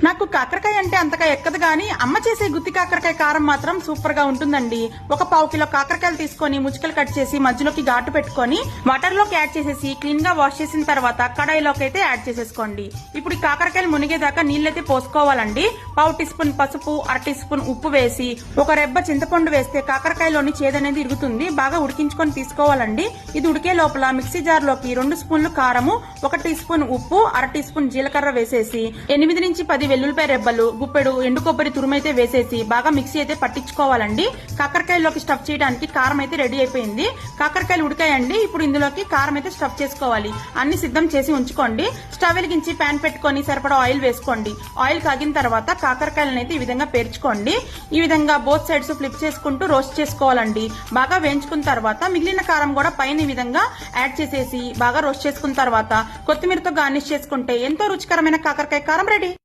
నాకు కాకరకాయ అంటే అంతగా ఎక్కదు గానీ అమ్మ చేసే గుత్తి కాకరకాయ కారం మాత్రం సూపర్ గా ఉంటుందండి. ఒక 1/2 కిలో కాకరకాయలు తీసుకొని ముచ్చుకలు కట్ చేసి మధ్యలోకి ఘాటు పెట్టుకొని వాటర్ లోకి యాడ్ చేసేసి క్లీన్ గా వాష్ చేసిన తర్వాత కడాయిలోకి అయితే యాడ్ చేసేసుకోండి. ఇప్పుడు ఈ కాకరకాయలు మునిగేదాకా నీళ్ళైతే పోసుకోవాలండి. 1/2 టీ స్పూన్ పసుపు, 1/2 టీ స్పూన్ ఉప్పు వేసి ఒక రెబ్బ చింతపండు వేస్తే కాకరకాయలోని చేదనేది ఇరుగుతుంది. బాగా ఉడికించుకొని తీసుకోవాలండి. ఇది ఉడికే లోపల మిక్సీ జార్ లోకి 2 స్పూన్లు కారము, 1 టీ స్పూన్ ఉప్పు, 1/2 టీ స్పూన్ జీలకర్ర వేసేసి 8 నుంచి 10 వెల్లుల్లిపాయ రెబ్బలు, గుప్పెడు ఎండు కొబ్బరి తురుమైతే వేసేసి బాగా మిక్సీ అయితే పట్టించుకోవాలండి. కాకరకాయలోకి స్టఫ్ చేయడానికి కారం అయితే రెడీ అయిపోయింది. కాకరకాయలు ఉడికాయండి. ఇప్పుడు ఇందులోకి కారం అయితే స్టఫ్ చేసుకోవాలి. అన్ని సిద్ధం చేసి ఉంచుకోండి. స్టవ్ వెలిగించి ప్యాన్ పెట్టుకొని సరిపడా ఆయిల్ వేసుకోండి. ఆయిల్ కాగిన తర్వాత కాకరకాయలను అయితే ఈ విధంగా పేర్చుకోండి. ఈ విధంగా బోత్ సైడ్స్ ఫ్లిప్ చేసుకుంటూ రోస్ట్ చేసుకోవాలండి. బాగా వేయించుకున్న తర్వాత మిగిలిన కారం కూడా పైన ఈ విధంగా యాడ్ చేసేసి బాగా రోస్ట్ చేసుకున్న తర్వాత కొత్తిమీరతో గార్నిష్ చేసుకుంటే ఎంతో రుచికరమైన కాకరకాయ కారం రెడీ.